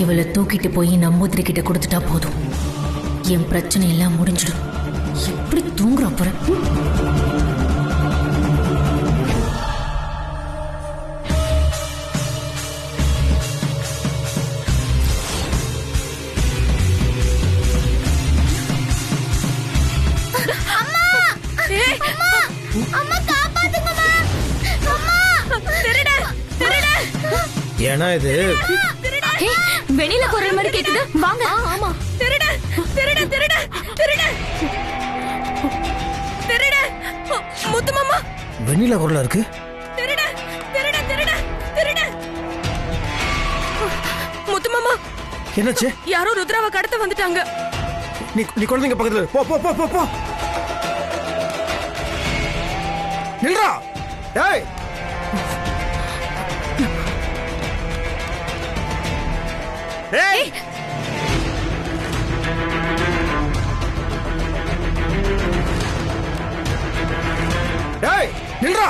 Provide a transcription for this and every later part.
இவளை தூக்கிட்டு போய் நம்பூதிரி கிட்ட கொடுத்துட்டா போதும், என் பிரச்சனை எல்லாம் முடிஞ்சிடும். எப்படி தூங்குற அப்புறம்? ஏன்னா இது வெளியில குரல் மாதிரி கேக்குது. வாங்க. ஆமா. திருட திருட திருட திருட திருட முத்து மாமா. வெண்ணிலா குரலா இருக்கு. திருட திருட திருட திருட முத்து மாமா. என்னாச்சு? யாரோ ருத்ராவை கடத்த வந்துட்டாங்க. நீ குழந்தைங்க பக்கத்துல போ போ போ போ போ. நில்றா. டேய். ஏய். டேய், நில்றா.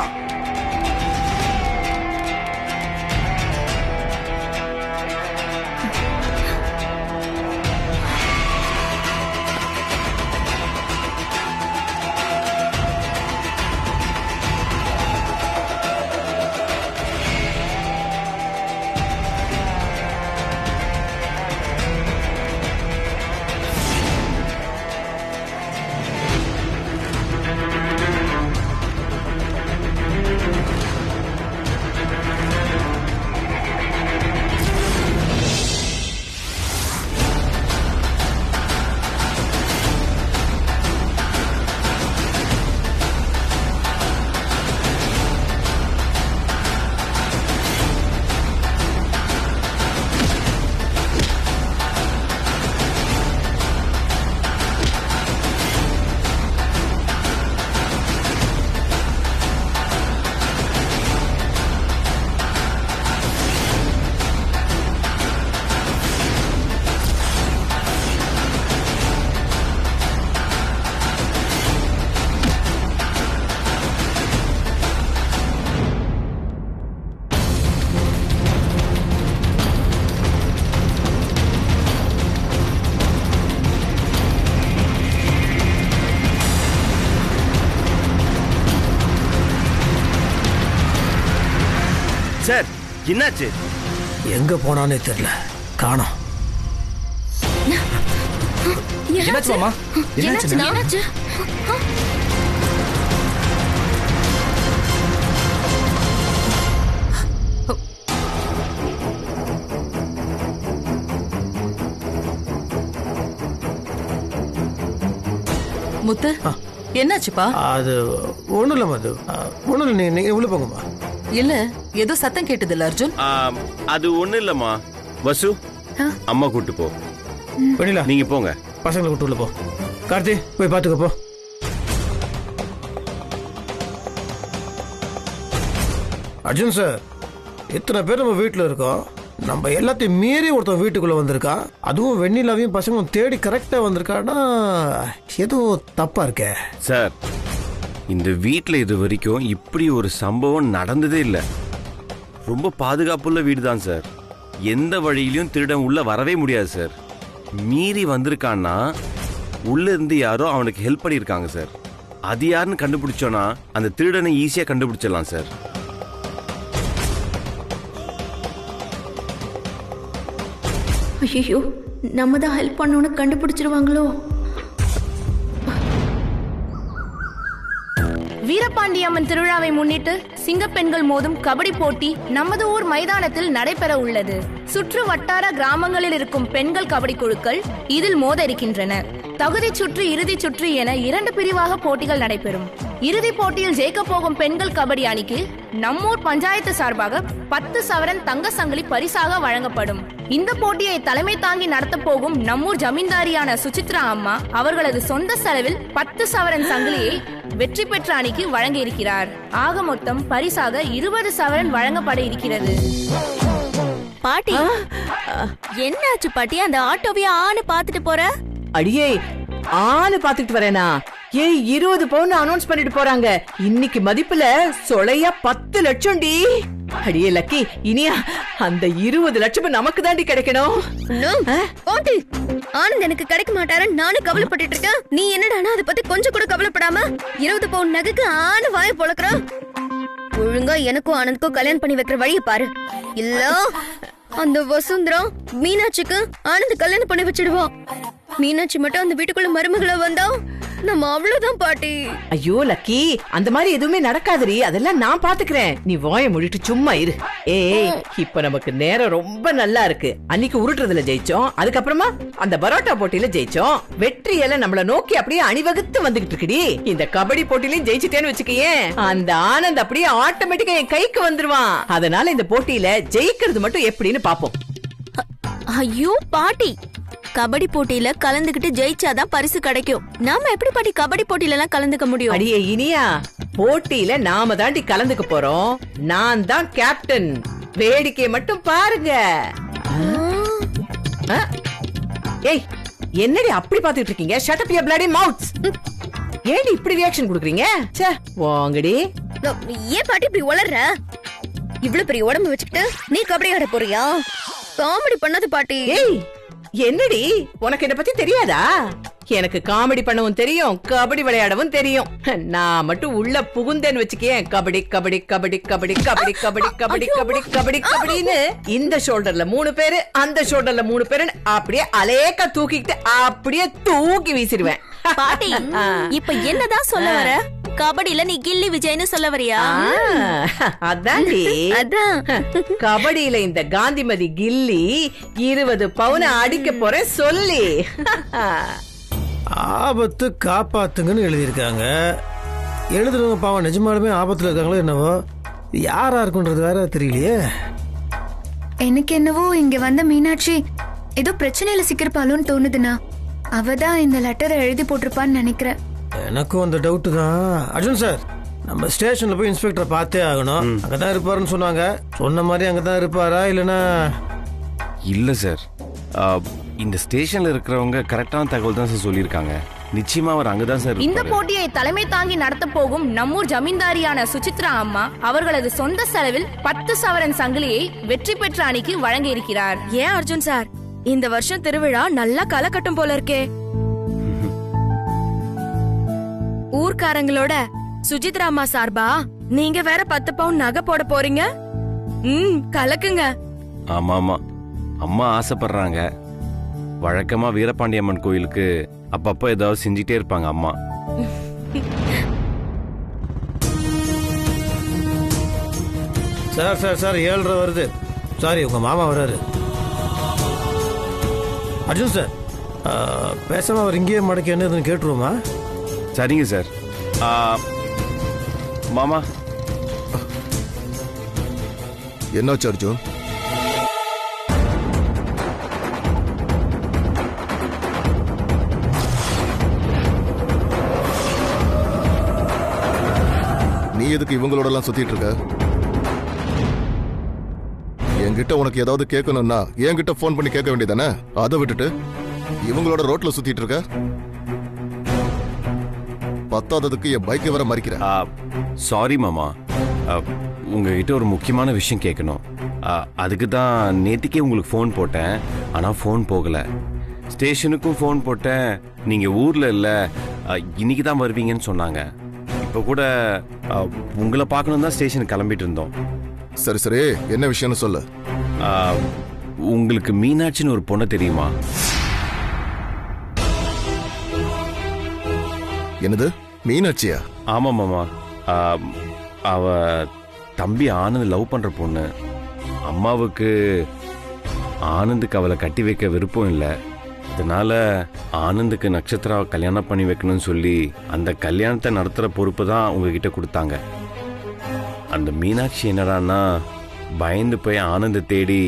சார், என்னாச்சு? எங்க போனானே தெரியல, காணோம். என்னாச்சு மாமா? என்னாச்சு? முத்து, என்னாச்சுப்பா? அது ஒண்ணும் இல்ல மது, ஒண்ணும் இல்ல. நீங்க உள்ள போங்கம்மா. இல்ல, ஏதோ சத்தம் கேட்டது இல்ல அர்ஜுன்? அது ஒண்ணு இல்லம்மா. வசு, அம்மா கூட்டு போ. வெண்ணிலா, நீங்க போங்க. பசங்களை கூட்டு உள்ள போ. கார்த்தி, போய் பாத்துக்க போ. அர்ஜுன் சார், இத்தனை பேர் நம்ம வீட்டுல இருக்கோம். நம்ம எல்லாத்தையும் மீறி ஒருத்தன் வீட்டுக்குள்ள வந்திருக்கா. அதுவும் வெண்ணிலாவையும் பசங்களும் தேடி கரெக்டா வந்திருக்கான்னா ஏதோ தப்பா இருக்கே சார். இந்த வீட்டுல இது வரைக்கும் இப்படி ஒரு சம்பவம் நடந்ததே இல்ல. ரொம்ப பாதுகாப்புள்ள வீடு தான் சார். எந்த வழியிலும் திருடன் உள்ள வரவே முடியாது சார். மீறி வந்திருக்கான்னா உள்ள இருந்து யாரோ அவனுக்கு ஹெல்ப் பண்ணியிருக்காங்க சார். அது யாருன்னு கண்டுபிடிச்சோன்னா அந்த திருடனை ஈஸியா கண்டுபிடிச்சிடலாம் சார். ஐயோ, நம்ம தான் ஹெல்ப் பண்ணோன்னு கண்டுபிடிச்சிருவாங்களோ? வீரபாண்டி அம்மன் திருவிழாவை முன்னிட்டு சிங்கப்பெண்கள் மோதும் கபடி போட்டி நமது ஊர் மைதானத்தில் நடைபெற உள்ளது. சுற்று வட்டார கிராமங்களில் இருக்கும் பெண்கள் கபடி குழுக்கள் இதில் மோத இருக்கின்றன. தகுதி சுற்று, இறுதி சுற்று என 2 பிரிவாக போட்டிகள் நடைபெறும். இறுதி போட்டியில் ஜெயிக்க போகும் பெண்கள் கபடி அணிக்கு நம்மூர் பஞ்சாயத்து சார்பாக 10 சவரன் தங்க சங்கிலி பரிசாக வழங்கப்படும். இந்த போட்டியை தலைமை தாங்கி நடத்த போகும் நம்மூர் ஜமீன்தாரியான சுசித்ரா அம்மா அவர்களது சொந்த செலவில் 10 சவரன் சங்கிலியை வெற்றி பெற்ற அணிக்கு வழங்க இருக்கிறார். ஆக மொத்தம் பரிசாக 20 சவரன் வழங்கப்பட இருக்கிறது. பாட்டி, என்னாச்சு பாட்டி? அந்த ஆட்டோவையா ஆன்னு பாத்துட்டு போற? அடியே, ஆளு பாத்துட்டு வரேனா? ஏய், 20 பவுன் அனௌன்ஸ் பண்ணிட்டு போறாங்க. இன்னைக்கு மதிப்புல சொலையா 10 லட்சம் டி. அடியே லக்கி, இனியா அந்த 20 லட்சம் நமக்கு தாண்டி கிடைக்கணும். பாட்டி, ஆனந்த் எனக்கு கிடைக்க மாட்டாரன்னு நானும் கவலைப்பட்டுட்டு இருக்கேன். நீ என்னடானா அதை பத்தி கொஞ்சம் கூட கவலைப்படாம 20 பவுன் நகைக்கு ஆன வாய பொளக்குற. ஒழுங்கா எனக்கும் ஆனந்த்க்கும் கல்யாணம் பண்ணி வைக்கிற வழியை பாரு. இல்ல அந்த வசுந்தரா மீனாட்சிக்கு ஆனந்த் கல்யாணம் பண்ணி வச்சிடுவா. மீனாட்சி மட்டும் அந்த வீட்டுக்குள்ள மருமகளா வந்தா நம்ம அவ்வளவுதான் பாட்டி. ஐயோ லக்கி, அந்த மாதிரி எதுவுமே நடக்காதுரி. அதெல்லாம் நான் பாத்துக்கிறேன். நீ வாய மூடிட்டு சும்மா இரு. ஏய், இப்ப நமக்கு நேரம் ரொம்ப நல்லா இருக்கு. அன்னைக்கு உருட்டுறதுல ஜெயிச்சோம், அதுக்கப்புறமா அந்த பரோட்டா போட்டியில ஜெயிச்சோம். வெற்றியெல்லாம் நம்மள நோக்கி அப்படியே அணிவகுத்து வந்துகிட்டு இருக்குடி. இந்த கபடி போட்டியிலையும் ஜெயிச்சிட்டேன்னு வச்சுக்கயே, அந்த ஆனந்த் அப்படியே ஆட்டோமேட்டிக்கா என் கைக்கு வந்துருவான். அதனால இந்த போட்டியில ஜெயிக்கிறது மட்டும் எப்படின்னு பாப்போம். ஐயோ பாட்டி, கபடி போட்டியில கலந்துகிட்டு ஜெயிச்சாதான் பரிசு கிடைக்கும். நாம எப்படி பாட்டி கபடி போட்டியில எல்லாம் கலந்துக்க முடியும்? அடியே இனியா, போட்டியில நாம தாண்டி கலந்துக்க போறோம். நான் தான் கேப்டன். வேடிக்கையை மட்டும் பாருங்க. ஏய், என்னடி அப்படி பாத்துட்டு இருக்கீங்க? Shut up your bloody mouths. ஏடி இப்படி ரியாக்ஷன் குடுக்குறீங்க? ச்சே, வாங்கடி. ஏன் பாட்டி இப்படி உளர்ற? இவ்வளவு பெரிய உடம்பு வச்சுக்கிட்டு நீ கபடி ஆட போறியா? காமெடி பண்ணாத பாட்டி. ஏய், என்னடி உனக்கு இத பத்தி தெரியாதா? எனக்கு காமெடி பண்ணவும் தெரியும், கபடி விளையாடவும் தெரியும். நான் மட்டும் உள்ள புகுந்தேன்னு வச்சுக்கேன், கபடி கபடி கபடி கபடி கபடி கபடி கபடி கபடி கபடி கபடின்னு இந்த ஷோல்டர்ல 3 பேரு, அந்த ஷோல்டர்ல 3 பேரு அப்படியே அலேக்கா தூக்கிட்டு அப்படியே தூக்கி வீசிடுவேன். பாட்டி, இப்ப என்னதான் சொல்ல வர? கபடியில நீ கில்லி விஜய்னு சொல்ல வரியா? அதான்டி, அதான். கபடியில இந்த காந்திமதி கில்லி 20 பவுன அடிக்க போற சொல்லி. ஆபத்து காப்பாத்துங்கன்னு எழுதியிருக்காங்க. எழுதுறவங்க பாவம் நிஜமாலுமே ஆபத்துல இருக்காங்களோ என்னவோ. யாரா இருக்குன்றது வேற தெரியலையே. எனக்கு என்னவோ இங்க வந்த மீனாட்சி ஏதோ பிரச்சனையில சிக்கிருப்பாளோன்னு தோணுதுண்ணா. அவதான் இந்த லெட்டரை எழுதி போட்டிருப்பான்னு நினைக்கிறேன். எனக்கும் அந்த டவுட்டு தான். அர்ஜுன் சார், நம்ம ஸ்டேஷன்ல போய் இன்ஸ்பெக்டரை பார்த்தே ஆகணும். அங்கதான் இருப்பாருன்னு சொன்னாங்க. சொன்ன மாதிரி அங்கதான் இருப்பாரா இல்லனா? இல்ல சார், இந்த ஸ்டேஷன்ல இருக்கிறவங்க கரெக்டான தகவல் தான் சார் சொல்லியிருக்காங்க. நிச்சயமா அவர் அங்கதான் சார் இந்த இருப்பாரு. போட்டியை தலைமை தாங்கி நடத்த போகும் நம்மூர் ஜமீன்தாரியான சுசித்ரா அம்மா அவர்களது சொந்த செலவில் 10 சவரன் சங்கிலியை வெற்றி பெற்ற அணிக்கு வழங்கி இருக்கிறார். ஏன் அர்ஜுன் சார், இந்த வருஷம் திருவிழா நல்லா கலக்கட்டும் போல இருக்கே. ஊர்க்காரங்களோட சுஜித்ரா அம்மா சார்பா நீங்க வேற 10 பவுன் நகை போட போறீங்க. கலக்குங்க. ஆமா ஆமா, அம்மா ஆசைப்படுறாங்க. வழக்கமா வீரபாண்டிய அம்மன் கோயிலுக்கு அப்பப்ப ஏதாவது செஞ்சுட்டே இருப்பாங்க அம்மா. சார் சார் சார் 7:30 வருது. சாரி, உங்க மாமா வராரு. அர்ஜுன் சார், பேசாம அவர் இங்கேயே மடக்கி என்னதுன்னு கேட்டுருவோமா? சரிங்க சார். மாமா, என்னாச்சு அர்ஜுன்? நீ எதுக்கு இவங்களோட எல்லாம் சுத்திட்டு இருக்க? என்கிட்ட உனக்கு ஏதாவது கேட்கணும்னா என்கிட்ட போன் பண்ணி கேட்க வேண்டியதானே? அதை விட்டுட்டு இவங்களோட ரோட்ல சுத்திட்டு இருக்க. பத்தாததுக்கு என் பைக்கை வர மறிக்கிற. சாரி மாமா, உங்ககிட்ட ஒரு முக்கியமான விஷயம் கேட்கணும். அதுக்கு தான் நேத்திக்கே உங்களுக்கு ஃபோன் போட்டேன், ஆனா ஃபோன் போகல. ஸ்டேஷனுக்கும் ஃபோன் போட்டேன், நீங்க ஊர்ல இல்ல, இன்னைக்கு தான் வருவீங்கன்னு சொன்னாங்க. இப்போ கூட உங்களை பார்க்கணும் தான் ஸ்டேஷனுக்கு கிளம்பிட்டு இருந்தோம். சரி சரி, என்ன விஷயம்னு சொல்லு. உங்களுக்கு மீனாட்சின்னு ஒரு பொண்ணு தெரியுமா? என்னது, மீனாட்சியா? ஆமா மாமா, அவ தம்பி ஆனந்த் லவ் பண்ற பொண்ணு. அம்மாவுக்கு ஆனந்துக்கு அவளை கட்டி வைக்க விருப்பம் இல்லை. அதனால ஆனந்துக்கு நட்சத்திராவை கல்யாணம் பண்ணி வைக்கணும்னு சொல்லி அந்த கல்யாணத்தை நடத்துகிற பொறுப்பு தான் உங்ககிட்ட கொடுத்தாங்க. அந்த மீனாட்சி என்னடான்னா பயந்து போய் ஆனந்தை தேடி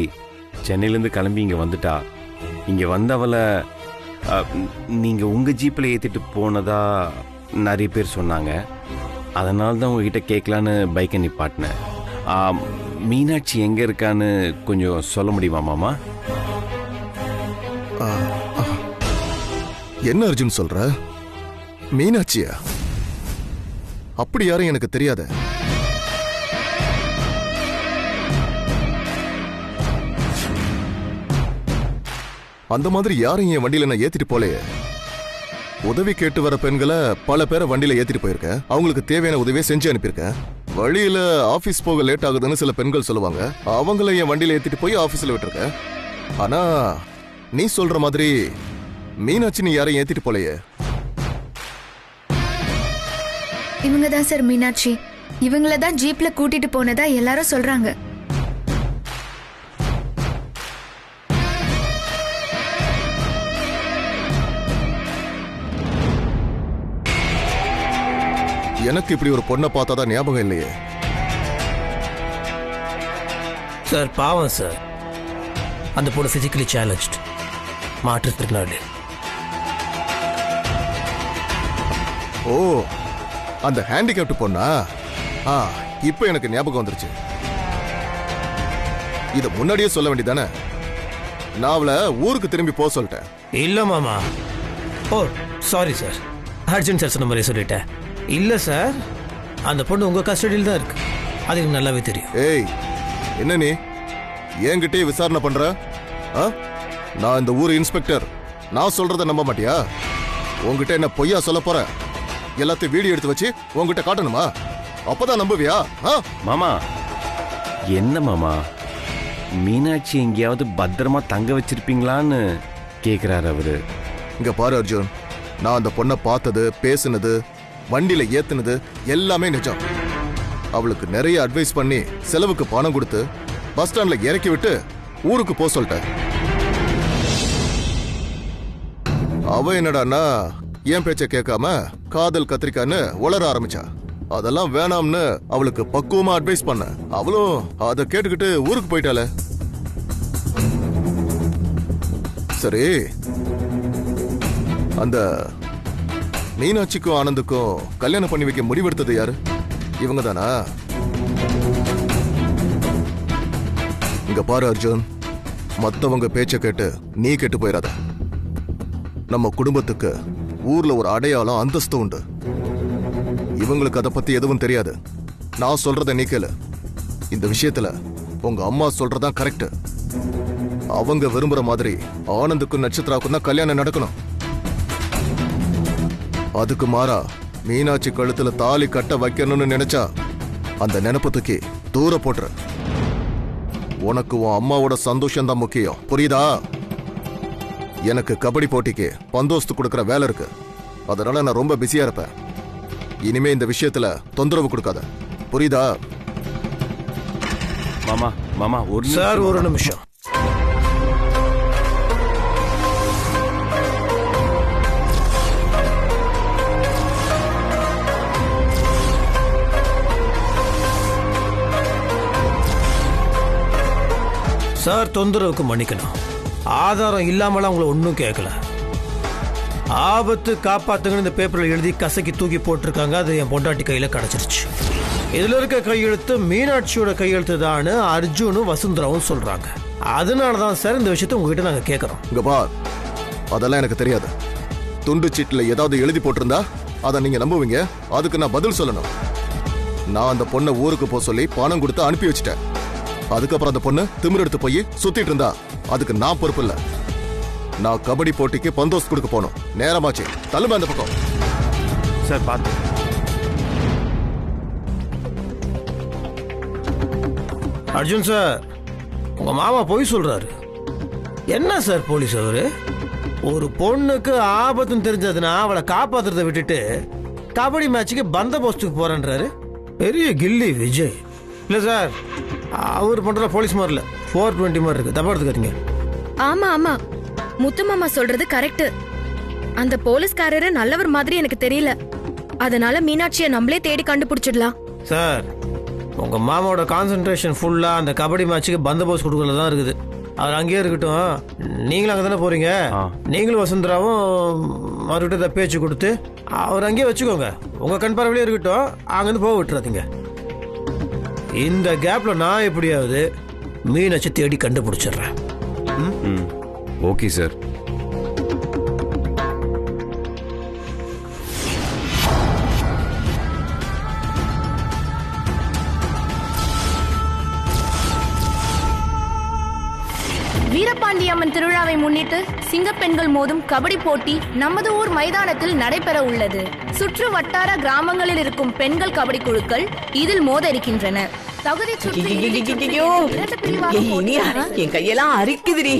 சென்னையிலேருந்து கிளம்பி இங்கே வந்துட்டா. இங்கே வந்தவளை நீங்கள் உங்கள் ஜீப்பில் ஏற்றிட்டு போனதா நிறைய பேர் சொன்னாங்க. அதனால தான் உங்ககிட்ட கேட்கலான்னு பைக்கை நிப்பாட்டினேன். மீனாட்சி எங்கே இருக்கான்னு கொஞ்சம் சொல்ல முடியுமா மாமா? என்ன அர்ஜுன் சொல்ற? மீனாட்சியா? அப்படி யாரும் எனக்கு தெரியாத. அந்த மாதிரி யாரையும் என் வண்டியில நான் ஏத்திட்டு போலையே. உதவி கேட்டு வர பெண்களை பல பேரை வண்டியில ஏத்திட்டு போயிருக்கேன். அவங்களுக்கு தேவையான உதவியை செஞ்சு அனுப்பியிருக்கேன். வழியில ஆபீஸ் போக லேட் ஆகுதுன்னு சில பெண்கள் சொல்லுவாங்க. அவங்கள என் வண்டியில ஏத்திட்டு போய் ஆபீஸ்ல விட்டுருக்கேன். ஆனா நீ சொல்ற மாதிரி மீனாட்சி நீ யாரையும் ஏத்திட்டு போலையே. இவங்க தான் சார் மீனாட்சி. இவங்கள தான் ஜீப்ல கூட்டிட்டு போனதா எல்லாரும் சொல்றாங்க. எனக்கு இப்படி ஒரு பொண்ணை பார்த்தாதான் ஞாபகம் இல்லையே. சார் பாவம் சார், அந்த பொண்ணு பிசிக்கலி சேலஞ்ச்டு, மாற்றுத்திறனாளி. ஓ, அந்த ஹேண்டிகேப்ட் பொண்ணா? இப்போ எனக்கு ஞாபகம் வந்துருச்சு. இத முன்னாடியே சொல்ல வேண்டியதானே. நான் அவளை ஊருக்கு திரும்பி போக சொல்லிட்டேன். இல்ல மாமா. ஓ சாரி சார், அர்ஜுன் சார் சொன்ன மாதிரி சொல்லிட்டேன். இல்ல சார், அந்த பொண்ணு உங்க கஸ்டடியில் தான் இருக்கு. அது எனக்கு நல்லாவே தெரியும். ஏய், என்ன நீ என்கிட்டயே விசாரணை பண்ற? நான் இந்த ஊர் இன்ஸ்பெக்டர். நான் சொல்றத நம்ப மாட்டியா? உங்ககிட்ட என்ன பொய்யா சொல்ல போற? எல்லாத்தையும் வீடியோ எடுத்து வச்சு உங்ககிட்ட காட்டணுமா? அப்பதான் நம்புவியா? மாமா என்ன மாமா, மீனாட்சி எங்கேயாவது பத்திரமா தங்க வச்சிருப்பீங்களான்னு கேக்குறாரு அவரு. இங்க பாரு அர்ஜுன், நான் அந்த பொண்ணை பார்த்தது, பேசுனது, வண்டியில ஏத்துனது எல்லாமே நிஜம். அவளுக்கு நிறைய அட்வைஸ் பண்ணி செலவுக்கு பணம் கொடுத்து பஸ் ஸ்டாண்ட்ல இறக்கி விட்டு ஊருக்கு போக சொல்லிட்டேன். அவ என்னடான்னா என் பேச்ச கேட்காம காதல் கத்திரிக்கான்னு உளர ஆரம்பிச்சா. அதெல்லாம் வேணாம்னு அவளுக்கு பக்குவமா அட்வைஸ் பண்ண. அவளும் அதை கேட்டுக்கிட்டு ஊருக்கு போயிட்டாளே. சரி, அந்த மீனாட்சிக்கும் ஆனந்துக்கும் கல்யாணம் பண்ணி வைக்க முடிவெடுத்தது யாரு? இவங்க தானா? இங்க பாரு அர்ஜுன், மத்தவங்க பேச்ச கேட்டு நீ கெட்டு போயிடாத. நம்ம குடும்பத்துக்கு ஊர்ல ஒரு அடையாளம், அந்தஸ்து உண்டு. இவங்களுக்கு அதை பத்தி எதுவும் தெரியாது. நான் சொல்றத நீ கேளு. இந்த விஷயத்துல உங்க அம்மா சொல்றதான் கரெக்ட். அவங்க விரும்புற மாதிரி ஆனந்துக்கும் நட்சத்திராவுக்கும் தான் கல்யாணம் நடக்கணும். அதுக்கு மாறா மீனாட்சி கழுத்துல தாலி கட்ட வைக்கணும்னு நினைச்சா அந்த நினைப்பு தூக்கி தூர போட்டுற. உனக்கு உன் அம்மாவோட சந்தோஷம் தான் முக்கியம், புரியுதா? எனக்கு கபடி போட்டிக்கு பந்தோஸ்து கொடுக்கற வேலை இருக்கு. அதனால நான் ரொம்ப பிஸியா இருப்பேன். இனிமே இந்த விஷயத்துல தொந்தரவு கொடுக்காத, புரியுதா? மாமா மாமா ஒரு சார் ஒரு நிமிஷம். சார் தொந்தரவுக்கு மன்னிக்கணும். ஆதாரம் இல்லாமலாம் உங்களை ஒன்றும் கேட்கல. ஆபத்து காப்பாத்துங்கன்னு இந்த பேப்பரில் எழுதி கசக்கி தூக்கி போட்டிருக்காங்க. அது என் பொண்டாட்டி கையில் கிடச்சிருச்சு. இதில் இருக்க கையெழுத்து மீனாட்சியோட கையெழுத்து தான் அர்ஜுனும் வசுந்தராவும் சொல்கிறாங்க. அதனால தான் சார் இந்த விஷயத்தை உங்ககிட்ட நாங்கள் கேட்குறோம். இங்க பார், அதெல்லாம் எனக்கு தெரியாது. துண்டு சீட்டில் ஏதாவது எழுதி போட்டிருந்தா அதை நீங்க நம்புவீங்க. அதுக்கு நான் பதில் சொல்லணும். நான் அந்த பொண்ணை ஊருக்கு போக சொல்லி பணம் கொடுத்து அனுப்பி வச்சுட்டேன். அதுக்கப்புறம் அந்த பொண்ணு திமிர் எடுத்து போய் சுத்திட்டு இருந்தா அதுக்கு நான் பொறுப்பு இல்ல. நான் கபடி போட்டிக்கு பந்தோஸ்து கொடுக்க போனோம். நேரமாச்சு, தள்ளுமே அந்த பக்கம். சார் பார்த்து. அர்ஜுன் சார், உங்க மாமா போய் சொல்றாரு. என்ன சார் போலீஸ் அவரு? ஒரு பொண்ணுக்கு ஆபத்துன்னு தெரிஞ்சதுன்னா அவளை காப்பாத்துறதை விட்டுட்டு கபடி மேட்சுக்கு பந்தோபஸ்துக்கு போறேன்றாரு. பெரிய கில்லி விஜய். இல்ல சார், அவர் பண்ற போலீஸ் மாதிரி இல்ல, 420 மாதிரி இருக்கு. தப்பா எடுத்துக்காதீங்க. ஆமா ஆமா, முத்து மாமா சொல்றது கரெக்ட். அந்த போலீஸ்காரரு நல்லவர் மாதிரி எனக்கு தெரியல. அதனால மீனாட்சியை நம்மளே தேடி கண்டுபிடிச்சிடலாம். சார், உங்க மாமாவோட கான்சென்ட்ரேஷன் ஃபுல்லா அந்த கபடி மேட்சுக்கு பந்தோபஸ்து கொடுக்கறதுல தான் இருக்குது. அவர் அங்கேயே இருக்கட்டும். நீங்களும் அங்கே தானே போறீங்க. நீங்களும் வசுந்தராவும் மறுபடியும் பேச்சு கொடுத்து அவர் அங்கேயே வச்சுக்கோங்க. உங்க கண் பார்வையிலே இருக்கட்டும். அங்கேருந்து போக விட்டுறாதீங்க. இந்த கேப்ல நான் எப்படியாவது மீனாட்சி தேடி கண்டுபிடிச்சிடுறேன். Okay sir. வீரபாண்டி அம்மன் திருவிழாவை முன்னிட்டு சிங்கப்பெண்கள் மோதும் கபடி போட்டி நமது ஊர் மைதானத்தில் நடைபெற உள்ளது. சுற்று வட்டார கிராமங்களில் இருக்கும் பெண்கள் கபடி குழுக்கள் இதில் மோத இருக்கின்றன. தகுதி சுற்று என் கையெல்லாம் அரிக்குதுடி.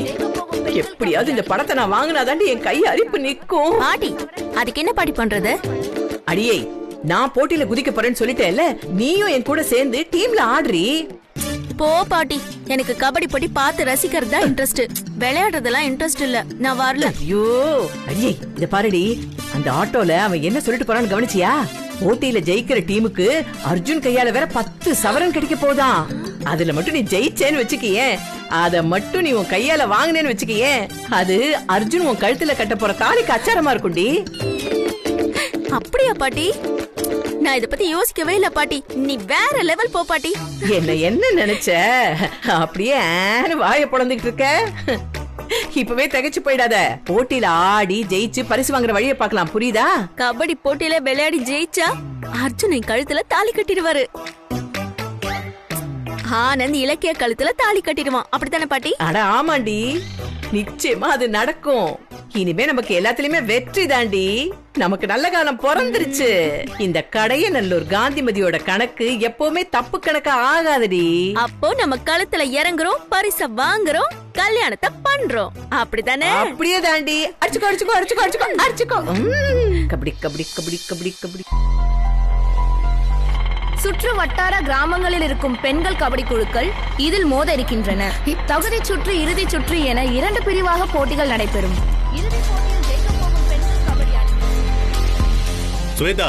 எப்படியாவது இந்த படத்தை நான் வாங்கினாதாண்டி என் கை அரிப்பு நிக்கும். பாட்டி, அதுக்கு என்ன பாட்டி பண்றது? அடியே, நான் போட்டியில குதிக்க போறேன்னு சொல்லிட்டேன்ல, நீயும் என் கூட சேர்ந்து டீம்ல ஆடுறி. போ பாட்டி, எனக்கு கபடி போட்டி பார்த்து ரசிக்கிறது தான் இன்ட்ரெஸ்ட். விளையாடுறதெல்லாம் இன்ட்ரெஸ்ட் இல்ல, நான் வரல. ஐயோ அடியே, இத பாருடி, அந்த ஆட்டோல அவன் என்ன சொல்லிட்டு போறான்னு கவனிச்சியா? போட்டியில ஜெயிக்கிற டீமுக்கு அர்ஜுன் கையால வேற 10 சவரன் கிடைக்க போதான். அதுல மட்டும் நீ ஜெயிச்சேன்னு வச்சுக்கியே, அத மட்டும் நீ உன் கையால வாங்கினேன்னு வச்சுக்கியே, அது அர்ஜுன் உன் கழுத்துல கட்ட போற தாலிக்கு அச்சாரமா இருக்கும்டி. அப்படியா பாட்டி? நான் இத பத்தி யோசிக்கவே இல்ல பாட்டி. நீ வேற லெவல் போ பாட்டி. என்ன நினைச்ச? அப்படியே வாய பொளந்துகிட்டு இருக்க. இப்பவே தகச்சு போயிடாத. போட்டியில ஆடி ஜெயிச்சு பரிசு வாங்குற வழியை பார்க்கலாம், புரியுதா? கபடி போட்டியில விளையாடி ஜெயிச்சா அர்ஜுன் என் கழுத்துல தாலி கட்டிடுவாரு. ஆனந்த் இலக்கிய கழுத்துல தாலி கட்டிடுவான், அப்படித்தானே பாட்டி? அட ஆமாண்டி, நிச்சயமா அது நடக்கும். இனிமே நமக்கு எல்லாத்துலயுமே வெற்றி தாண்டி. நமக்கு நல்ல காலம் பிறந்துருச்சு. இந்த கடையநல்லூர் காந்திமதியோட கணக்கு எப்பவுமே தப்பு கணக்கா ஆகாதடி. அப்போ நம்ம கழுத்துல இறங்குறோம், பரிச வாங்குறோம், கல்யாணத்தை பண்றோம், அப்படித்தானே? அப்படியே தாண்டி. அடிச்சுக்கோ அடிச்சுக்கோ அடிச்சுக்கோ அடிச்சுக்கோ அடிச்சுக்கோ. கபடி கபடி கபடி கபடி கபடி. சுற்று வட்டார கிராமங்களில் இருக்கும் பெண்கள் கபடி குழுக்கள் இதில் மோத இருக்கின்றன. தகுதி சுற்று, இறுதி சுற்று என 2 பிரிவாக போட்டிகள் நடைபெறும். இறுதிப் போட்டியில் ஜெயிக்கப் போகும் பெண்கள் கபடி அணி. சுவேதா,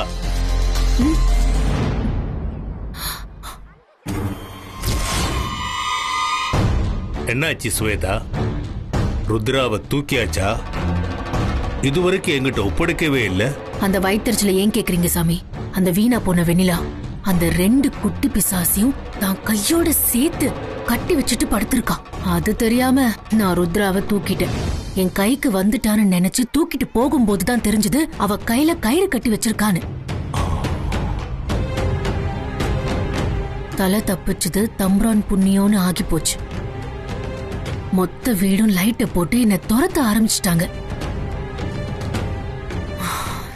என்னாச்சு சுவேதா? ருத்ராவை தூக்கியாச்சா? இதுவரைக்கும் எங்கிட்ட ஒப்படைக்கவே இல்ல. அந்த வயிற்றுல ஏன் கேக்குறீங்க சாமி? அந்த வீணா போன வெண்ணிலா அந்த 2 குட்டி பிசாசியும் தான் கையோட சேர்த்து கட்டி வச்சுட்டு படுத்திருக்கா. அது தெரியாம நான் ருத்ராவை தூக்கிட்டேன். என் கைக்கு வந்துட்டான்னு நினைச்சு தூக்கிட்டு போகும்போதுதான் தெரிஞ்சது அவ கையில கயிறு கட்டி வச்சிருக்கான்னு. தலை தப்பிச்சது தம்புரான் புண்ணியோன்னு ஆகி போச்சு. மொத்த வீடும் லைட்டை போட்டு என்னை துரத்த ஆரம்பிச்சிட்டாங்க.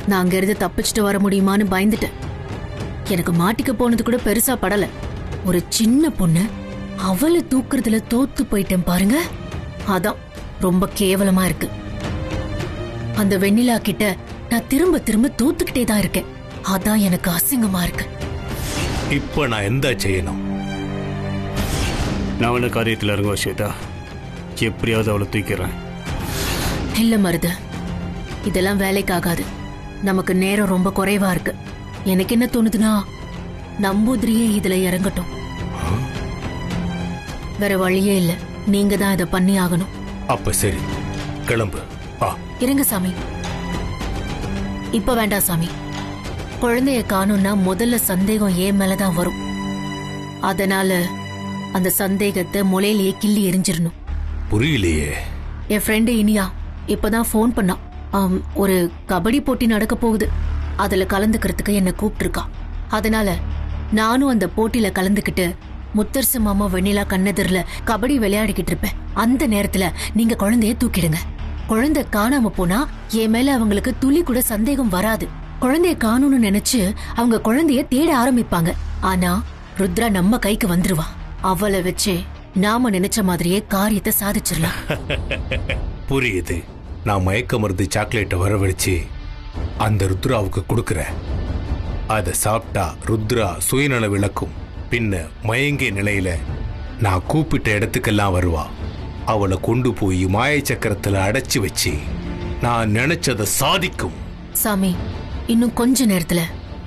நான் அங்க இருந்து தப்பிச்சுட்டு வர முடியுமான்னு பயந்துட்டேன். எனக்கு மாட்டிக்க போனது கூட பெருசா படல. ஒரு சின்ன பொண்ணு, அவளை தூக்குறதுல தோத்து போயிட்டேன் பாருங்க. அதான் ரொம்ப கேவலமா இருக்கு. அந்த வெண்ணிலா கிட்ட நான் திரும்ப திரும்ப தோத்துக்கிட்டே தான் இருக்கேன். அதான் எனக்கு அசிங்கமா இருக்கு. இப்ப நான் எந்த செய்யணும்? நான் உன்ன காரியத்தில் இறங்குவா ஸ்வேதா. எப்படியாவது அவளை தூக்கிறேன். இல்ல மருது, இதெல்லாம் வேலைக்காகாது. நமக்கு நேரம் ரொம்ப குறைவா இருக்கு. எனக்கு என்ன தோணுதுன்னா, நம்பூதிரியே இதுல இறங்கட்டும். வேற வழியே இல்ல, நீங்க தான் இதை பண்ணி ஆகணும். அப்ப சரி, கிளம்பு. இருங்க சாமி, இப்ப வேண்டாம் சாமி. குழந்தைய காணும்னா முதல்ல சந்தேகம் ஏன் மேலதான் வரும். அதனால அந்த சந்தேகத்தை முளையிலேயே கிள்ளி எரிஞ்சிடணும். புரியலையே. என் ஃப்ரெண்டு இனியா இப்பதான் போன் பண்ணா. ஒரு கபடி போட்டி நடக்க போகுது, அதுல கலந்துக்கிறதுக்கு என்ன கூப்பிட்டுருக்கா. அதனால நானும் அந்த போட்டியில கலந்துக்கிட்டு முத்தரசு மாமா வெண்ணிலா கண்ணெதிரில கபடி விளையாடிக்கிட்டு இருப்பேன். அந்த நேரத்துல நீங்க குழந்தைய தூக்கிடுங்க. குழந்தை காணாம போனா என் மேல அவங்களுக்கு துளி கூட சந்தேகம் வராது. குழந்தைய காணும்னு நினைச்சு அவங்க குழந்தைய தேட ஆரம்பிப்பாங்க. ஆனா ருத்ரா நம்ம கைக்கு வந்துருவா. அவளை வச்சு நாம நினைச்ச மாதிரியே காரியத்தை சாதிச்சிடலாம். புரியுது. நான் மயக்க மருந்து சாக்லேட்டை வரவழைச்சு அந்த ருத்ராவுக்கு கொடுக்கறேன். அதை சாப்பிட்டா ருத்ரா சுயநல விளக்கும். பின்ன மயங்கிய நிலையில நான் கூப்பிட்ட இடத்துக்கெல்லாம் வருவா. அவளை கொண்டு போய் மாய சக்கரத்துல அடைச்சு வச்சு நான் நினைச்சதை சாதிக்கும். சாமி, இன்னும் கொஞ்ச நேரத்துல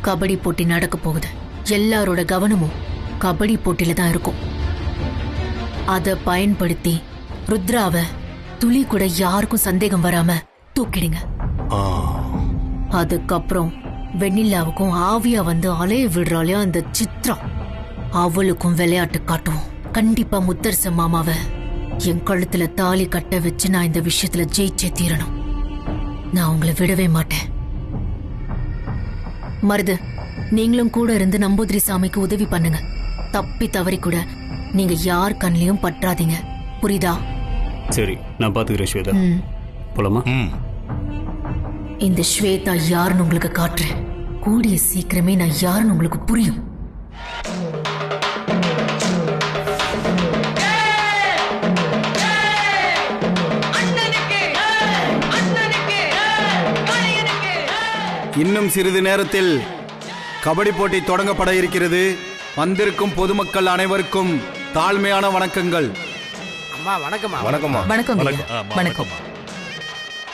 கபடி போட்டி நடக்க போகுது. எல்லாரோட கவனமும் கபடி போட்டியில தான் இருக்கும். அத பயன்படுத்தி ருத்ராவை துளி கூட யாருக்கும் சந்தேகம் வராம தூக்கிடுங்க. அதுக்கப்புறம் வெண்ணிலாவுக்கும் ஆவியா வந்து அலைய விடுறாளையோ அந்த சித்ரா, அவளுக்கும் விளையாட்டு காட்டுவோம். கண்டிப்பா முத்தரச மாமாவை என் கழுத்துல தாலி கட்ட வச்சு நான் இந்த விஷயத்துல ஜெயிச்சே தீரணும். நான் உங்களை விடவே மாட்டேன். மருது, நீங்களும் கூட இருந்து நம்பூதிரி சாமிக்கு உதவி பண்ணுங்க. தப்பி தவறி கூட நீங்க யார் கண்ணிலையும் பற்றாதீங்க, புரியுதா? சரி, நான் பார்த்துக்கிறேன் ஸ்வேதா. போலாமா? இந்த ஸ்வேதா யாருன்னு உங்களுக்கு காட்டுறேன். கூடிய சீக்கிரமே நான் யாருன்னு உங்களுக்கு புரியும். இன்னும் சிறிது நேரத்தில் கபடி போட்டி தொடங்கப்பட இருக்கிறது. வந்திருக்கும் பொதுமக்கள் அனைவருக்கும் தாழ்மையான வணக்கங்கள். அம்மா வணக்கம்மா. வணக்கம்மா. வணக்கம் வணக்கம்.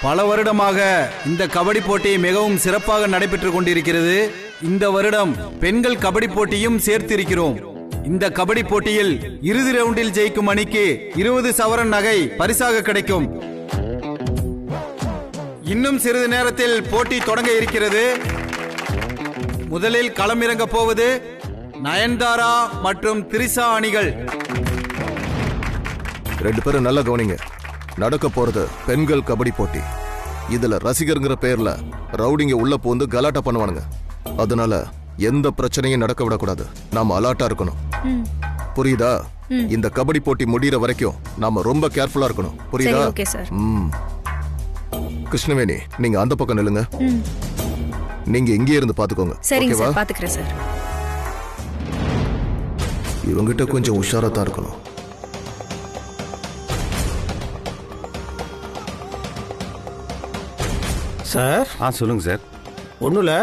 பல வருடமாக இந்த கபடி போட்டி மிகவும் சிறப்பாக நடைபெற்றுக் கொண்டிருக்கிறது. இந்த வருடம் பெண்கள் கபடி போட்டியும் சேர்த்திருக்கிறோம். இந்த கபடி போட்டியில் இறுதி ரவுண்டில் ஜெயிக்கும் அணிக்கு 20 சவரன் நகை பரிசாக கிடைக்கும். இன்னும் சிறிது நேரத்தில் போட்டி தொடங்க இருக்கிறது. முதலில் களமிறங்க போவது நயன்தாரா மற்றும் திரிஷா அணிகள். 2 பேரும் நல்லா கவனிங்க. நடக்க போறது பெண்கள் கபடி போட்டி. இதுல ரசிகர்ங்கிற பேர்ல ரவுடிங்க உள்ள பூந்து கலாட்டா பண்ணுவானுங்க. அதனால எந்த பிரச்சனையும் நடக்க விடக்கூடாது. நாம அலர்ட்டா இருக்கணும். புரியுதா? இந்த கபடி போட்டி முடிகிற வரைக்கும் நாம ரொம்ப கேர்ஃபுல்லா இருக்கணும். புரியுதா? கிருஷ்ணவேணி, நீங்க அந்த பக்கம் நில்லுங்க. நீங்க இங்கே இருந்து பாத்துக்கோங்க. சரிங்க சார், பாத்துக்கிறேன் சார். இவங்கிட்ட கொஞ்சம் உஷாரா தான் இருக்கணும். சார். சொல்லுங்க சார். ஒன்றும் இல்லை,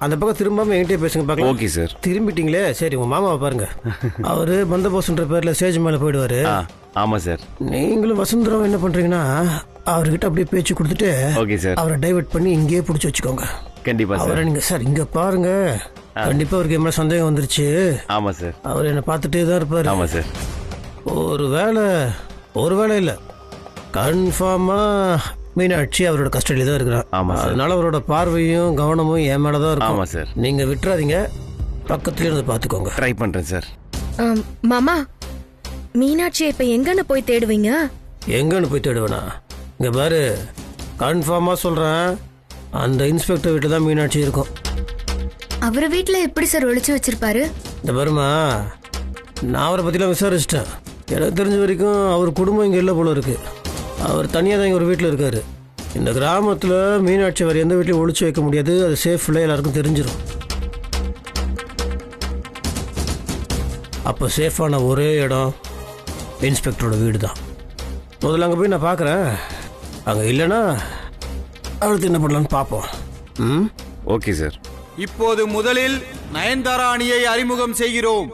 அந்த பக்கம் திரும்பாம என்கிட்டே பேசுங்க பார்க்கலாம். Okay sir. திரும்பிட்டீங்களே, சரி. உங்க மாமாவை பாருங்க. அவரு பந்தோபஸ்ன்ற பேர்ல ஸ்டேஜ் மேல போயிடுவாரு. ஆமா சார். நீங்களும் வசுந்தரம் என்ன பண்றீங்கன்னா அவர்கிட்ட அப்படியே பேச்சு கொடுத்துட்டு ஓகே சார், அவரை டைவர்ட் பண்ணி இங்கேயே பிடிச்சி வச்சுக்கோங்க. கண்டிப்பா அவரை நீங்க சார் இங்க பாருங்க. கண்டிப்பா அவருக்கு என்ன சந்தேகம் வந்துருச்சு. ஆமா சார். அவர் என்ன பார்த்துட்டே தான் இருப்பாரு. ஆமா சார். ஒருவேளை இல்ல, கன்ஃபார்மா மீனாட்சி அவரோட கஸ்டடியில தான் இருக்கிறான். அதனால அவரோட பார்வையும் கவனமும் என் மேலதான் இருக்கும். ஆமா சார். நீங்க விட்டுறாதீங்க, பக்கத்துல இருந்து பாத்துக்கோங்க. ட்ரை பண்றேன் சார். மாமா, மீனாட்சியை இப்ப எங்கன்னு போய் தேடுவீங்க? எங்கன்னு போய் தேடுவேனா? இங்க பாரு, கன்ஃபார்மா சொல்றேன், அந்த இன்ஸ்பெக்டர் வீட்டுல தான் மீனாட்சி இருக்கும். அவரை வீட்டுல எப்படி சார் ஒளிச்சு வச்சிருப்பாரு? இந்த பாருமா, நான் அவரை பத்திலாம் விசாரிச்சிட்டேன். எனக்கு தெரிஞ்ச வரைக்கும் அவர் குடும்பம் இங்க இல்ல போல இருக்கு. அவர் தனியாக தான் இங்கே ஒரு வீட்டில் இருக்காரு. இந்த கிராமத்தில் மீனாட்சி அவர் எந்த வீட்லையும் ஒழிச்சு வைக்க முடியாது. அது சேஃப்ல எல்லாருக்கும் தெரிஞ்சிடும். அப்போ சேஃபான ஒரே இடம் இன்ஸ்பெக்டரோட வீடு தான். முதல்ல அங்கே போய் நான் பார்க்குறேன். அங்கே இல்லைன்னா அடுத்து என்ன பண்ணலான்னு பார்ப்போம். Okay sir. இப்போது முதலில் நயன்தாரா அணியை அறிமுகம் செய்கிறோம்.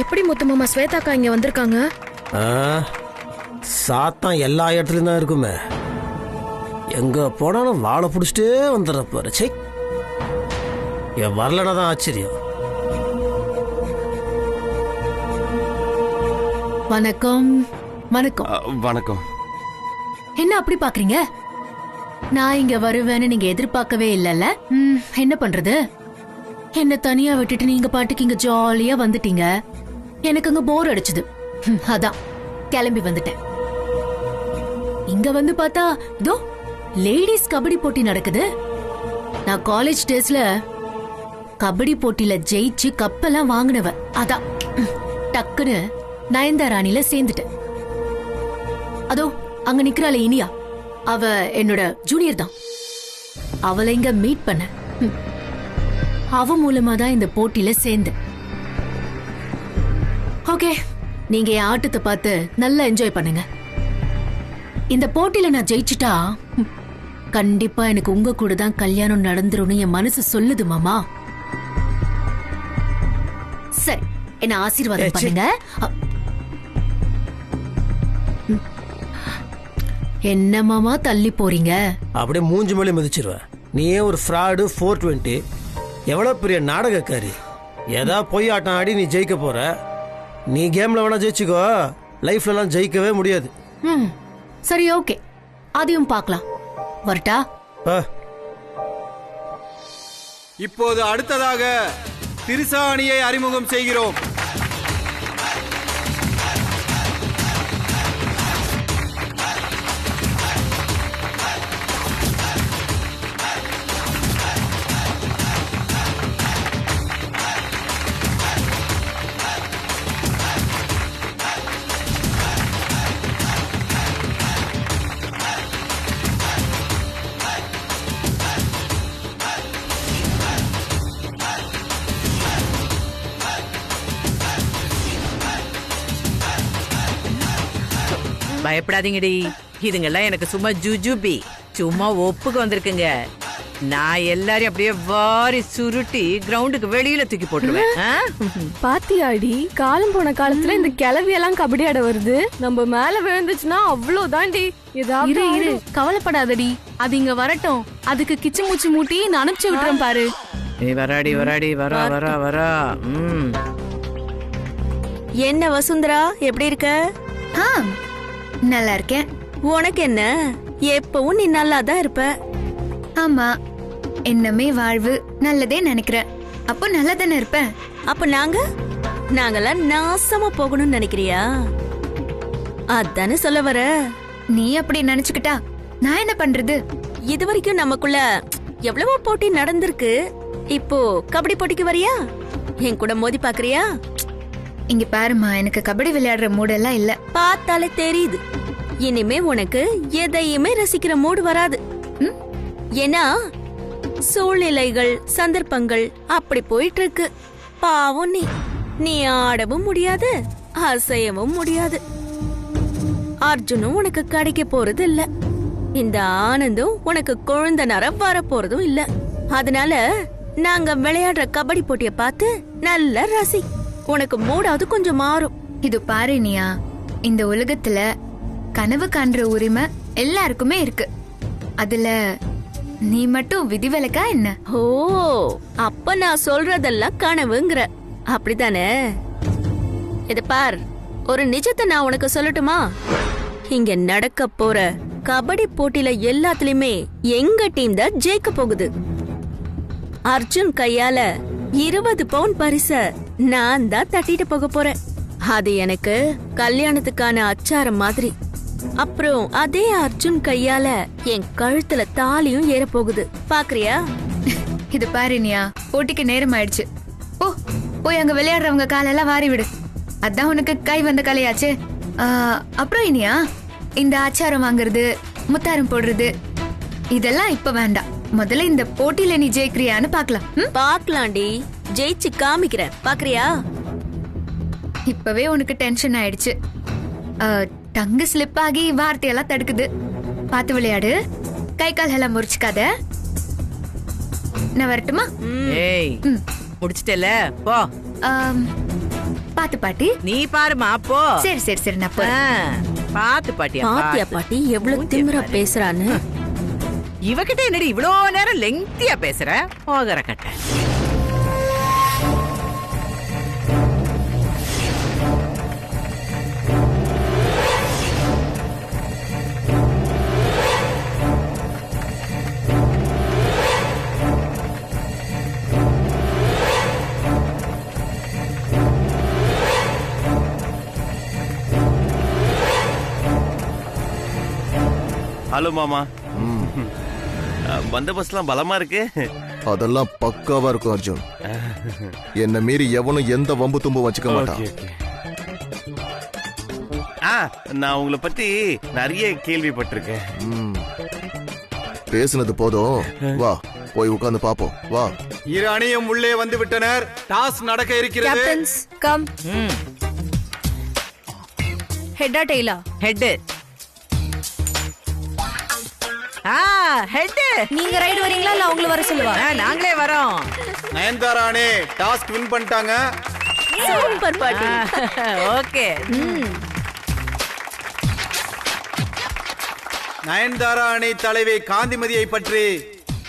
எப்படி முத்துமாமா ஸ்வேதாக்கா இங்க வந்திருக்காங்க? சாத்தான் எல்லா இடத்துலயும் தான் இருக்குமே. எங்க போனாலும் வாழை பிடிச்சிட்டே வந்துடுற பாரு. சே, என் வரலனா தான் ஆச்சரியம். வணக்கம். வணக்கம். வணக்கம். என்ன அப்படி பாக்குறீங்க? நான் இங்க வருவேன்னு நீங்க எதிர்பார்க்கவே இல்லைல்ல? என்ன பண்றது? என்ன தனியா விட்டுட்டு நீங்க பாட்டுக்கு இங்க ஜாலியா வந்துட்டீங்க. எனக்கு அங்க போர் அடிச்சது. அதான் கிளம்பி வந்துட்டேன். இங்க வந்து பார்த்தா இதோ லேடிஸ் கபடி போட்டி நடக்குது. நான் காலேஜ் டேஸ்ல கபடி போட்டியில ஜெயிச்சு கப்பெல்லாம் வாங்கினவ. அதான் டக்குன்னு நயன்தாராணில சேர்ந்துட்டேன். அதோ அங்க நிக்கிறாளே இனியா, அவ என்னோட ஜூனியர் தான். அவளை இங்க மீட் பண்ண, அவ மூலமா தான் இந்த போட்டியில சேர்ந்தேன். ஓகே, நீங்க என் ஆட்டத்தை பார்த்து நல்லா என்ஜாய் பண்ணுங்க. இந்த போட்டியில நான் ஜெயிச்சுட்டா கண்டிப்பா எனக்கு உங்க கூட தான் கல்யாணம் நடந்துரும்னு என் மனசு சொல்லுது மாமா. சரி, என்ன ஆசீர்வாதம் பண்ணுங்க. என்ன மாமா தள்ளி போறீங்க? அப்படியே மூஞ்சி மேலே மிதிச்சிருவேன். நீயே ஒரு ஃப்ராடு 420 எவ்வளோ பெரிய நாடகக்காரி. ஏதா பொய் ஆட்டம் ஆடி நீ ஜெயிக்க போற. நீ கேம்ல வேணா ஜெயிச்சுக்கோ, லைஃப்லலாம் ஜெயிக்கவே முடியாது. சரி, ஓகே, அதையும் பார்க்கலாம். வரட்டா? இப்போது அடுத்ததாக திரிசா அணியை அறிமுகம் செய்கிறோம். பயப்படாதீங்கடி, இதுங்கெல்லாம் எனக்கு சும்மா ஜுஜுபி, சும்மா ஒப்புக்கு வந்திருக்குங்க. நான் எல்லாரையும் அப்படியே வாரி சுருட்டி கிரவுண்டுக்கு வெளியில தூக்கி போட்டுருவேன். பாத்தியாடி, காலம் போன காலத்துல இந்த கிளவியெல்லாம் கபடி ஆட வருது. நம்ம மேல விழுந்துச்சுன்னா அவ்வளவுதான்டி. இரு, கவலைப்படாதடி, அது இங்க வரட்டும். அதுக்கு கிச்சு மூச்சு மூட்டி நான் அனுப்பிச்சு விட்டுறேன் பாரு. வராடி வராடி வரா வரா வரா. என்ன வசுந்தரா, எப்படி இருக்க? நல்லா இருக்கேன். உனக்கு என்ன, எப்பவும் நீ நல்லா தான் இருப்ப. ஆமா, என்னமே வாழ்வு, நல்லதே நினைக்கிறேன். அப்போ நல்லா தானே இருப்பேன். அப்ப நாங்கெல்லாம் நாசமா போகணும்னு நினைக்கிறியா? அதானே சொல்ல வர. நீ அப்படி நினைச்சுக்கிட்டா நான் என்ன பண்றது? இது வரைக்கும் நமக்குள்ள எவ்வளவோ போட்டி நடந்திருக்கு. இப்போ கபடி போட்டிக்கு வரியா? என் கூட மோதி பாக்குறியா? இங்க பாருமா, எனக்கு கபடி விளையாடுற மூடெல்லாம் இல்ல. பார்த்தாலே தெரியுது. இனிமே உனக்கு எதையுமே ரசிக்கிற மூடு வராது. ஏன்னா சூழ்நிலைகள், சந்தர்ப்பங்கள் அப்படி போயிட்டு இருக்கு. பாவம் நீ ஆடவும் முடியாது, அசையவும் முடியாது. அர்ஜுனும் உனக்கு கிடைக்க போறது இல்ல. இந்த ஆனந்தும் உனக்கு குழந்தை நர வர போறதும் இல்ல. அதனால நாங்க விளையாடுற கபடி போட்டிய பார்த்து நல்ல ரசி. உனக்கு மூடாவது கொஞ்சம் மாறும். இது பாரு நியா, இந்த உலகத்துல கனவு காண்ற உரிமை எல்லாருக்குமே இருக்கு. அதுல நீ மட்டும் விதிவிலக்கா என்ன? ஓ, அப்ப நான் சொல்றதெல்லாம் கனவுங்கிற, அப்படித்தானே? இத பார், ஒரு நிஜத்தை நான் உனக்கு சொல்லட்டுமா? இங்க நடக்க போற கபடி போட்டியில எல்லாத்துலயுமே எங்க டீம் தான் ஜெயிக்க போகுது. அர்ஜுன் கையால 20 பவுன் பரிச நான் தான் தட்டிட்டு போக போறேன். அது எனக்கு கல்யாணத்துக்கான அச்சாரம் மாதிரி. அப்புறம் அதே அர்ஜுன் கையால என் கழுத்துல தாலியும் ஏற போகுது. பாக்குறியா? இது பாரு நியா, போட்டிக்கு நேரம் ஆயிடுச்சு. போய் அங்க விளையாடுறவங்க காலெல்லாம் வாரி விடு. அதான் உனக்கு கை வந்த கலையாச்சு. அப்புறம் இனியா, இந்த ஆச்சாரம் வாங்குறது, முத்தாரம் போடுறது இதெல்லாம் இப்ப வேண்டாம். முதல்ல இந்த போட்டியில நீ ஜெயிக்கிறியான்னு பாக்கலாம். பாக்கலாண்டி, ஜெயிச்சு காமிக்கிறேன். பாக்குறியா? இப்பவே உனக்கு டென்ஷன் ஆயிடுச்சு. டங்கு ஸ்லிப் ஆகி வார்த்தையெல்லாம் தடுக்குது. பாத்து விளையாடு, கை கால் எல்லாம் முறிச்சுக்காத. நான் வரட்டுமா? முடிச்சிட்டல, போ. பாத்து பாட்டி. நீ பாருமா, போ. சரி சரி சரி, நான் போறேன். பாத்து பாட்டியா? பாத்தியா பாட்டி எவ்வளவு திமிரா பேசுறான்னு? இவகிட்ட என்னடி இவ்வளோ நேரம் லெங்க்தியா பேசுற? போகிற கட்ட. ஹலோ மாமா. பந்தோபஸ்லாம் பலமா இருக்கு. அதெல்லாம் பக்காவா இருக்கும் அர்ஜுன். என்ன மீறி எவனும் எந்த வம்பு தும்பு வச்சுக்க மாட்டான். நான் உங்களை பத்தி நிறைய கேள்விப்பட்டிருக்கேன். பேசுனது போதும், வா போய் உட்கார்ந்து பாப்போம். வா. இரு அணியும் உள்ளே வந்து விட்டனர். டாஸ் நடக்க இருக்கிறது. Captains come. ஹெட்டா டெய்லா? ஹெட். ஹெட். நீங்க ரைடு வரீங்களா இல்ல அவங்கள வர சொல்லுவா? நாங்களே வரோம். நயன்தாரா அணி டாஸ்க் வின் பண்ணிட்டாங்க. சூப்பர் பாட்டி. ஓகே. நயன்தாரா அணி தலைவி காந்திமதியை பற்றி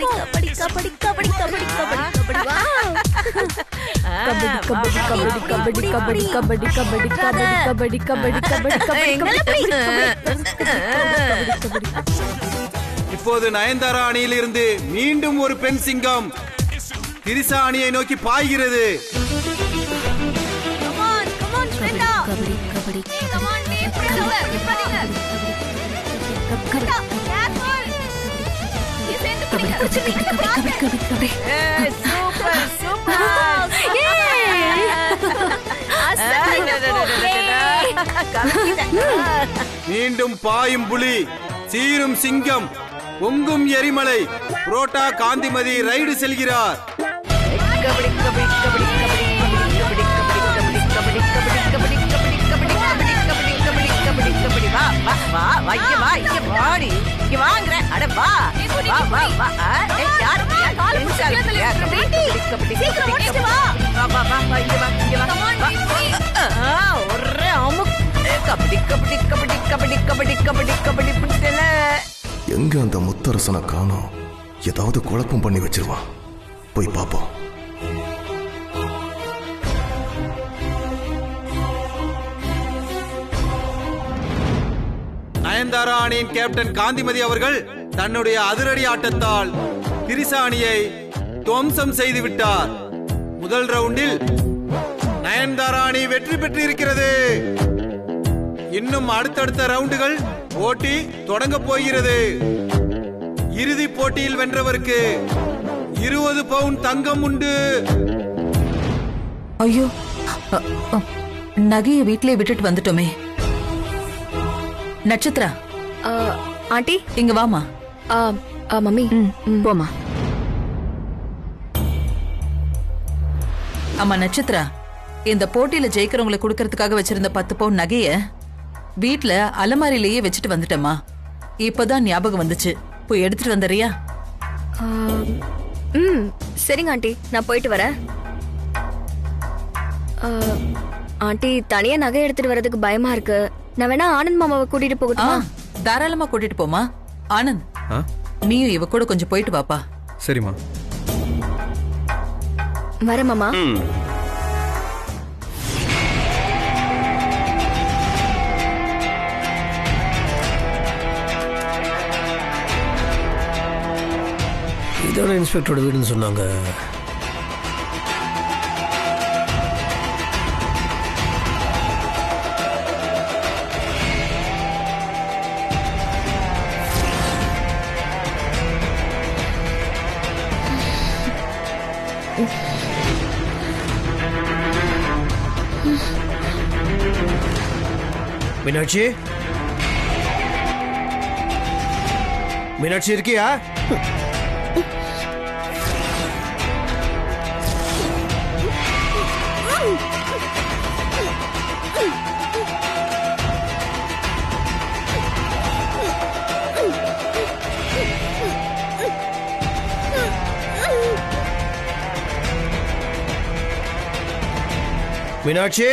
கபடி கபடி கபடி கபடி கபடி கபடி கபடி வா கபடி கபடி கபடி கபடி கபடி கபடி கபடி கபடி கபடி கபடி. இப்போது நயன்தாரா அணியிலிருந்து மீண்டும் ஒரு பெண் சிங்கம் திரிசா அணியை நோக்கி பாய்கிறது. கபடி கபடி மீண்டும் பாயும் புலி, சீரும் சிங்கம், பொங்கும் எரிமலை, புரோட்டா காந்திமதி ரைடு செல்கிறார். எங்க அந்த முத்தரசனை காணோம்? ஏதாவது குழப்பம் பண்ணி வச்சிருவான். போய் பாப்போம். நயன்தாரா அணியின் கேப்டன் காந்திமதி அவர்கள் தன்னுடைய அதிரடி ஆட்டத்தால் திரிசா அணியை துவம்சம் செய்து விட்டார். முதல் ரவுண்டில் நயன்தாரா அணி வெற்றி பெற்றிருக்கிறது. இன்னும் அடுத்தடுத்த ரவுண்டுகள் போட்டி தொடங்க போகிறது. இறுதி போட்டியில் வென்றவருக்கு 20 பவுன் தங்கம் உண்டு. ஐயோ, நகையை வீட்டிலே விட்டுட்டு வந்துட்டோமே. நட்சத்திரா, ஆண்டி இங்க வாமா. மம்மி போமா. ஆமா நட்சத்திரா, இந்த போட்டியில ஜெயிக்கிறவங்களை கொடுக்கறதுக்காக வச்சிருந்த 10 பவுன் நகைய வீட்ல அலமாரிலேயே வச்சுட்டு வந்துட்டேம்மா. இப்பதான் ஞாபகம் வந்துச்சு. போய் எடுத்துட்டு வந்துறியா? சரிங்க ஆண்டி, நான் போயிட்டு வரேன். ஆண்டி, தனியா நகை எடுத்துட்டு வர்றதுக்கு பயமா இருக்கு. நான் வேணா ஆனந்த் மாமாவை கூட்டிட்டு போகட்டுமா? தாராளமா கூட்டிட்டு போமா. ஆனந்த், நீயும் இவ கூட கொஞ்சம் போயிட்டு வாப்பா. சரிம்மா. வரேன் மாமா. இதோட இன்ஸ்பெக்டரோட வீடுன்னு சொன்னாங்க. மீனாட்சி, மீனாட்சி இருக்கியா? மீனாட்சி,